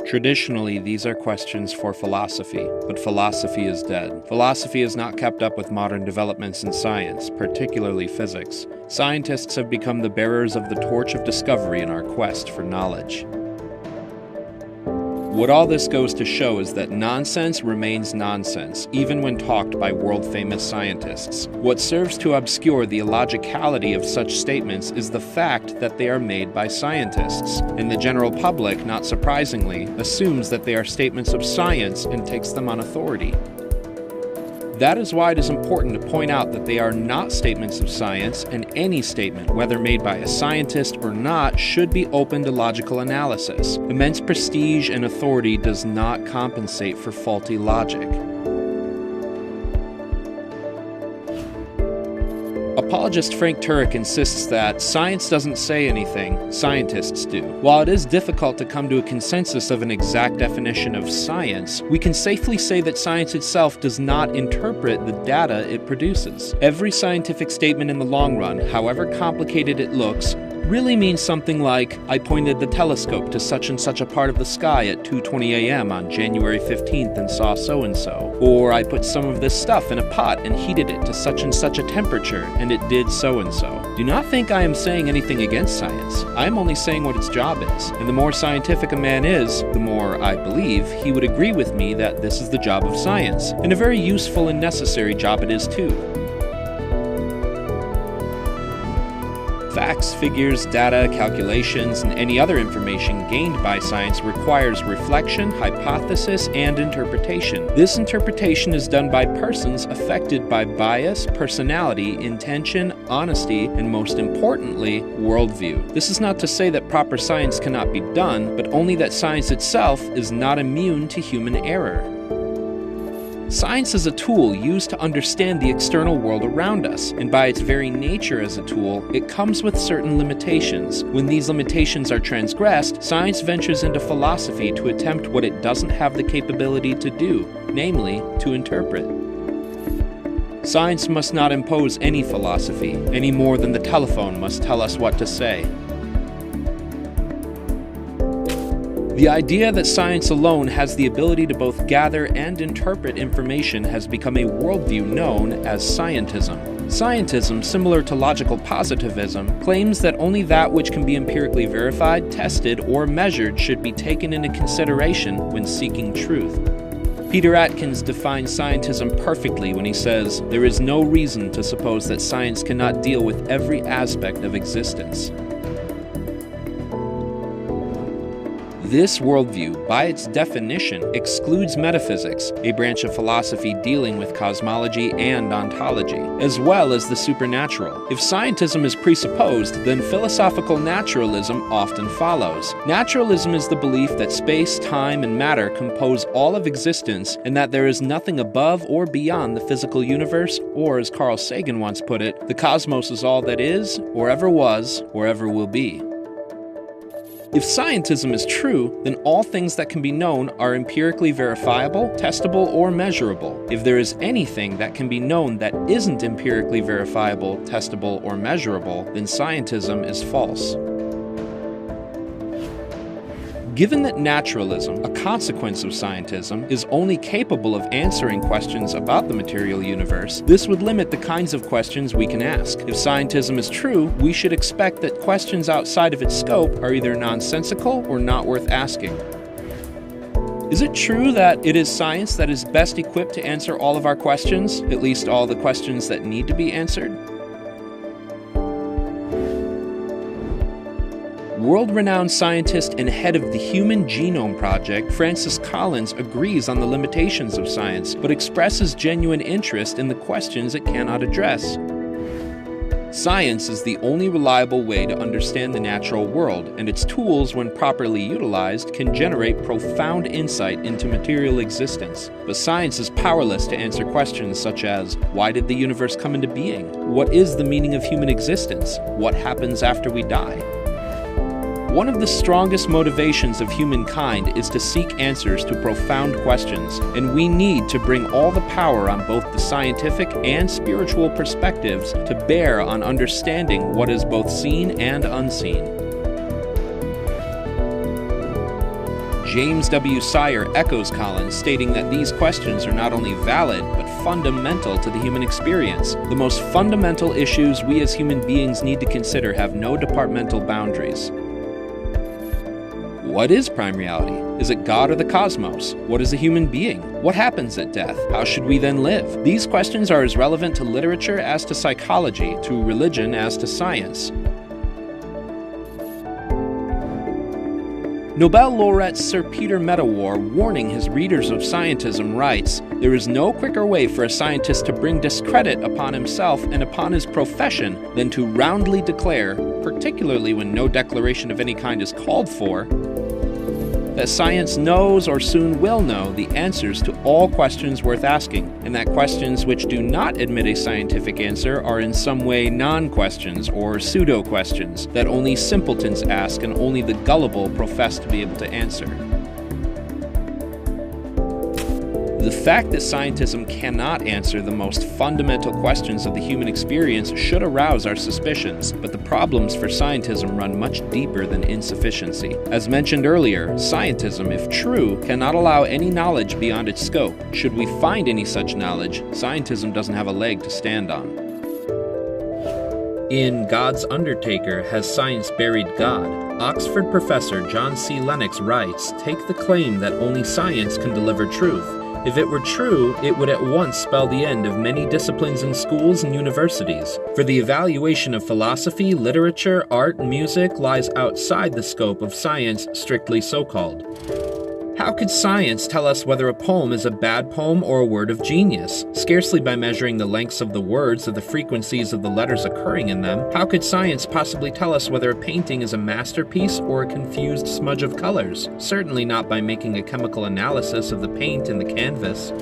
Traditionally, these are questions for philosophy, but philosophy is dead. Philosophy has not kept up with modern developments in science, particularly physics. Scientists have become the bearers of the torch of discovery in our quest for knowledge. What all this goes to show is that nonsense remains nonsense, even when talked by world-famous scientists. What serves to obscure the illogicality of such statements is the fact that they are made by scientists, and the general public, not surprisingly, assumes that they are statements of science and takes them on authority. That is why it is important to point out that they are not statements of science, and any statement, whether made by a scientist or not, should be open to logical analysis. Immense prestige and authority does not compensate for faulty logic. Apologist Frank Turek insists that science doesn't say anything, scientists do. While it is difficult to come to a consensus of an exact definition of science, we can safely say that science itself does not interpret the data it produces. Every scientific statement in the long run, however complicated it looks, really means something like, I pointed the telescope to such and such a part of the sky at 2:20 a.m. on January 15th and saw so-and-so. Or I put some of this stuff in a pot and heated it to such and such a temperature, and it did so-and-so. Do not think I am saying anything against science. I am only saying what its job is. And the more scientific a man is, the more, I believe, he would agree with me that this is the job of science. And a very useful and necessary job it is too. Facts, figures, data, calculations, and any other information gained by science requires reflection, hypothesis, and interpretation. This interpretation is done by persons affected by bias, personality, intention, honesty, and most importantly, worldview. This is not to say that proper science cannot be done, but only that science itself is not immune to human error. Science is a tool used to understand the external world around us, and by its very nature as a tool, it comes with certain limitations. When these limitations are transgressed, science ventures into philosophy to attempt what it doesn't have the capability to do, namely, to interpret. Science must not impose any philosophy, any more than the telephone must tell us what to say. The idea that science alone has the ability to both gather and interpret information has become a worldview known as Scientism. Scientism, similar to logical positivism, claims that only that which can be empirically verified, tested, or measured should be taken into consideration when seeking truth. Peter Atkins defines scientism perfectly when he says, "There is no reason to suppose that science cannot deal with every aspect of existence." This worldview, by its definition, excludes metaphysics, a branch of philosophy dealing with cosmology and ontology, as well as the supernatural. If scientism is presupposed, then philosophical naturalism often follows. Naturalism is the belief that space, time, and matter compose all of existence, and that there is nothing above or beyond the physical universe, or as Carl Sagan once put it, the cosmos is all that is, or ever was, or ever will be. If scientism is true, then all things that can be known are empirically verifiable, testable, or measurable. If there is anything that can be known that isn't empirically verifiable, testable, or measurable, then scientism is false. Given that naturalism, a consequence of scientism, is only capable of answering questions about the material universe, this would limit the kinds of questions we can ask. If scientism is true, we should expect that questions outside of its scope are either nonsensical or not worth asking. Is it true that it is science that is best equipped to answer all of our questions, at least all the questions that need to be answered? World-renowned scientist and head of the Human Genome Project, Francis Collins, agrees on the limitations of science, but expresses genuine interest in the questions it cannot address. Science is the only reliable way to understand the natural world, and its tools, when properly utilized, can generate profound insight into material existence. But science is powerless to answer questions such as, why did the universe come into being? What is the meaning of human existence? What happens after we die? One of the strongest motivations of humankind is to seek answers to profound questions, and we need to bring all the power on both the scientific and spiritual perspectives to bear on understanding what is both seen and unseen. James W. Sire echoes Collins, stating that these questions are not only valid, but fundamental to the human experience. The most fundamental issues we as human beings need to consider have no departmental boundaries. What is prime reality? Is it God or the cosmos? What is a human being? What happens at death? How should we then live? These questions are as relevant to literature as to psychology, to religion as to science. Nobel laureate Sir Peter Medawar, warning his readers of Scientism, writes, "There is no quicker way for a scientist to bring discredit upon himself and upon his profession than to roundly declare, particularly when no declaration of any kind is called for, that science knows or soon will know the answers to all questions worth asking, and that questions which do not admit a scientific answer are in some way non-questions or pseudo-questions that only simpletons ask and only the gullible profess to be able to answer." The fact that scientism cannot answer the most fundamental questions of the human experience should arouse our suspicions, but the problems for scientism run much deeper than insufficiency. As mentioned earlier, scientism, if true, cannot allow any knowledge beyond its scope. Should we find any such knowledge, scientism doesn't have a leg to stand on. In God's Undertaker, Has Science Buried God?, Oxford professor John C. Lennox writes, "Take the claim that only science can deliver truth. If it were true, it would at once spell the end of many disciplines in schools and universities. For the evaluation of philosophy, literature, art, and music lies outside the scope of science, strictly so-called. How could science tell us whether a poem is a bad poem or a word of genius? Scarcely by measuring the lengths of the words or the frequencies of the letters occurring in them. How could science possibly tell us whether a painting is a masterpiece or a confused smudge of colors? Certainly not by making a chemical analysis of the paint in the canvas.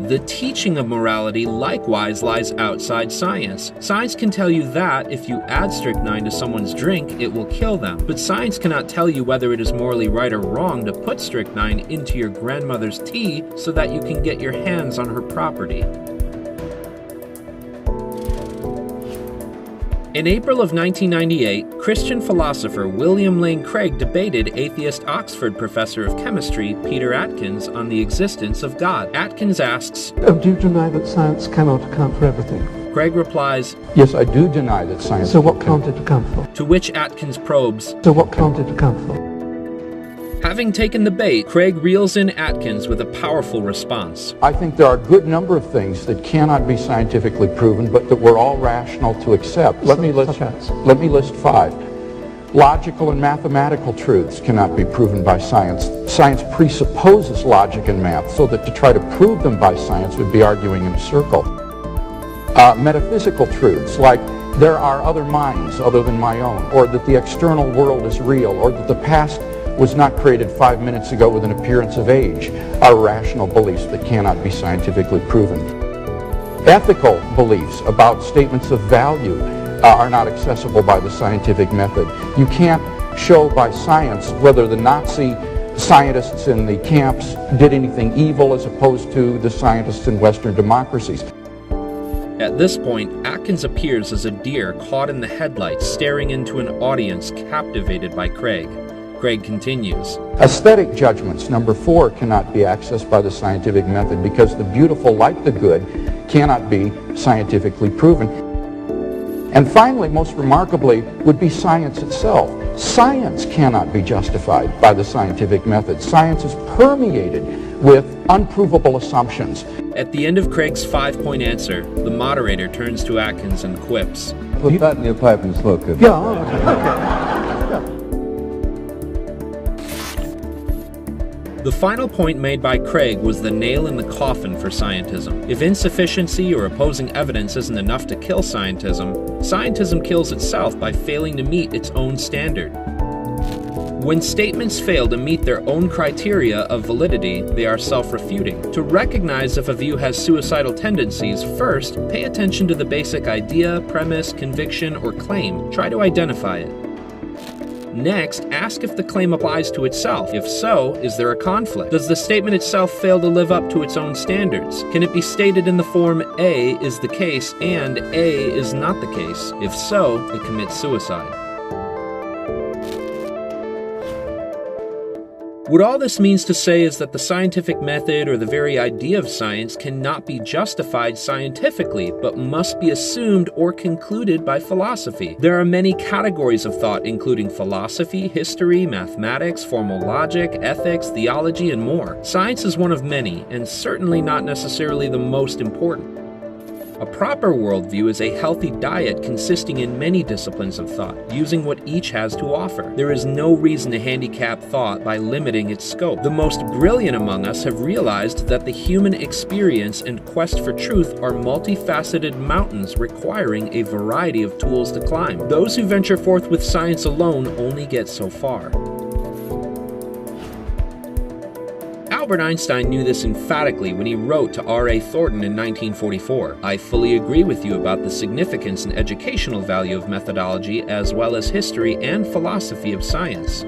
The teaching of morality likewise lies outside science. Science can tell you that if you add strychnine to someone's drink, it will kill them. But science cannot tell you whether it is morally right or wrong to put strychnine into your grandmother's tea so that you can get your hands on her property." In April of 1998, Christian philosopher William Lane Craig debated atheist Oxford professor of chemistry Peter Atkins on the existence of God. Atkins asks, Do you deny that science cannot account for everything? Craig replies, "Yes, I do deny that science." So what can't it account for? to which Atkins probes, So what can't it account for? Having taken the bait, Craig reels in Atkins with a powerful response. I think there are a good number of things that cannot be scientifically proven, but that we're all rational to accept. Let me list 5. Logical and mathematical truths cannot be proven by science. Science presupposes logic and math, so that to try to prove them by science would be arguing in a circle. Metaphysical truths, like there are other minds other than my own, or that the external world is real, or that the past was not created 5 minutes ago with an appearance of age, are rational beliefs that cannot be scientifically proven. Ethical beliefs about statements of value are not accessible by the scientific method. You can't show by science whether the Nazi scientists in the camps did anything evil as opposed to the scientists in Western democracies. At this point, Atkins appears as a deer caught in the headlights, staring into an audience captivated by Craig. Craig continues, Aesthetic judgments, number 4, cannot be accessed by the scientific method because the beautiful, like the good, cannot be scientifically proven. And finally, most remarkably, would be science itself. Science cannot be justified by the scientific method. Science is permeated with unprovable assumptions. At the end of Craig's 5-point answer, the moderator turns to Atkins and quips, "Put that in your pipe and smoke it." Yeah, okay. The final point made by Craig was the nail in the coffin for scientism. If insufficiency or opposing evidence isn't enough to kill scientism, scientism kills itself by failing to meet its own standard. When statements fail to meet their own criteria of validity, they are self-refuting. To recognize if a view has suicidal tendencies, first, pay attention to the basic idea, premise, conviction, or claim. Try to identify it. Next, ask if the claim applies to itself. If so, is there a conflict? Does the statement itself fail to live up to its own standards? Can it be stated in the form A is the case and A is not the case? If so, it commits suicide. What all this means to say is that the scientific method or the very idea of science cannot be justified scientifically, but must be assumed or concluded by philosophy. There are many categories of thought, including philosophy, history, mathematics, formal logic, ethics, theology, and more. Science is one of many, and certainly not necessarily the most important. A proper worldview is a healthy diet consisting in many disciplines of thought, using what each has to offer. There is no reason to handicap thought by limiting its scope. The most brilliant among us have realized that the human experience and quest for truth are multifaceted mountains requiring a variety of tools to climb. Those who venture forth with science alone only get so far. Albert Einstein knew this emphatically when he wrote to R.A. Thornton in 1944, "I fully agree with you about the significance and educational value of methodology as well as history and philosophy of science."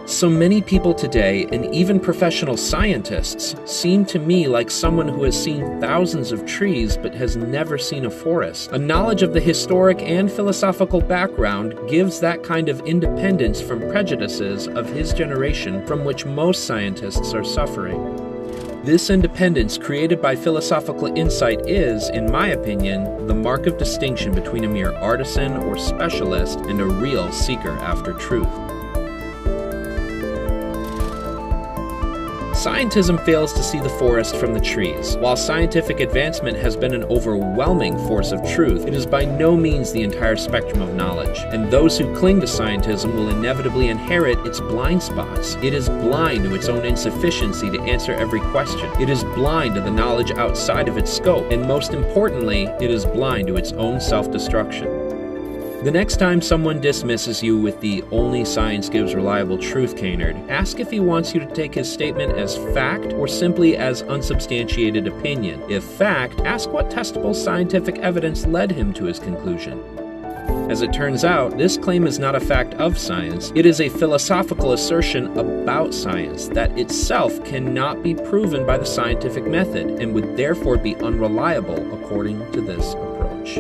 So many people today, and even professional scientists, seem to me like someone who has seen thousands of trees but has never seen a forest. A knowledge of the historic and philosophical background gives that kind of independence from prejudices of his generation from which most scientists are suffering. This independence created by philosophical insight is, in my opinion, the mark of distinction between a mere artisan or specialist and a real seeker after truth. Scientism fails to see the forest from the trees. While scientific advancement has been an overwhelming force of truth, it is by no means the entire spectrum of knowledge, and those who cling to scientism will inevitably inherit its blind spots. It is blind to its own insufficiency to answer every question. It is blind to the knowledge outside of its scope, and most importantly, it is blind to its own self-destruction. The next time someone dismisses you with the "only science gives reliable truth" canard, ask if he wants you to take his statement as fact or simply as unsubstantiated opinion. If fact, ask what testable scientific evidence led him to his conclusion. As it turns out, this claim is not a fact of science. It is a philosophical assertion about science that itself cannot be proven by the scientific method and would therefore be unreliable according to this approach.